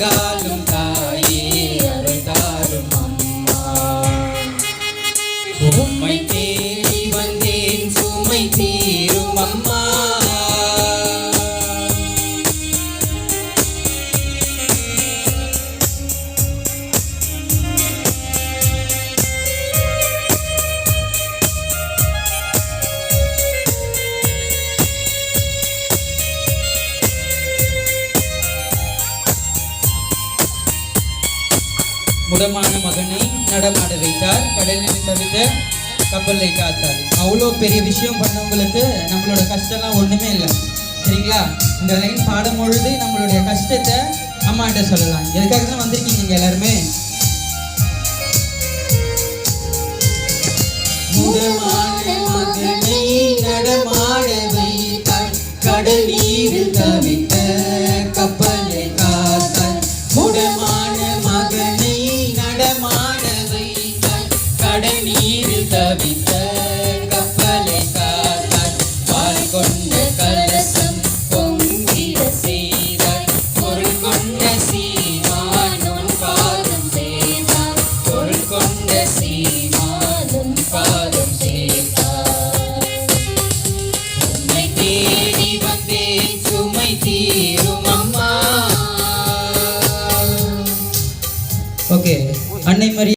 அழகாலும் தாயே அருள் தாரும் அம்மா. உம்மை தேடி வந்தேன் சுமை தீரும் அம்மா. முடமான மகனை நடமாட வைத்தார், கடலில் தவித்த கப்பலை காத்தார். அவ்வளோ பெரிய விஷயம் பண்ணவங்களுக்கு நம்மளோட கஷ்டம்லாம் ஒன்றுமே இல்லை. சரிங்களா? இந்த லைன் பாடும் பொழுது நம்மளுடைய கஷ்டத்தை அம்மாட்ட சொல்லலாம். எதுக்காக தான் வந்திருக்கீங்க நீங்கள் எல்லாருமே? முடமான மகனை நடமாட வைத்தார், கடல் நீரில் தவித்த கப்பலை காத்தார். முடமான மகனை நடமாட வைத்தார், கடல் நீரில் தவித்த கப்பலை காத்தார். பால் கொண்ட கலசம் பொங்கிட செய்தார், பொருள் கொண்ட சீமான் உன் பாதம் சேர்த்தார். பொருள் கொண்ட சீமான் உன் பாதம் சேர்த்தார். உம்மை தேடி வந்தேன் சுமை தீரும் அம்மா. ஓகே, அன்னை மரி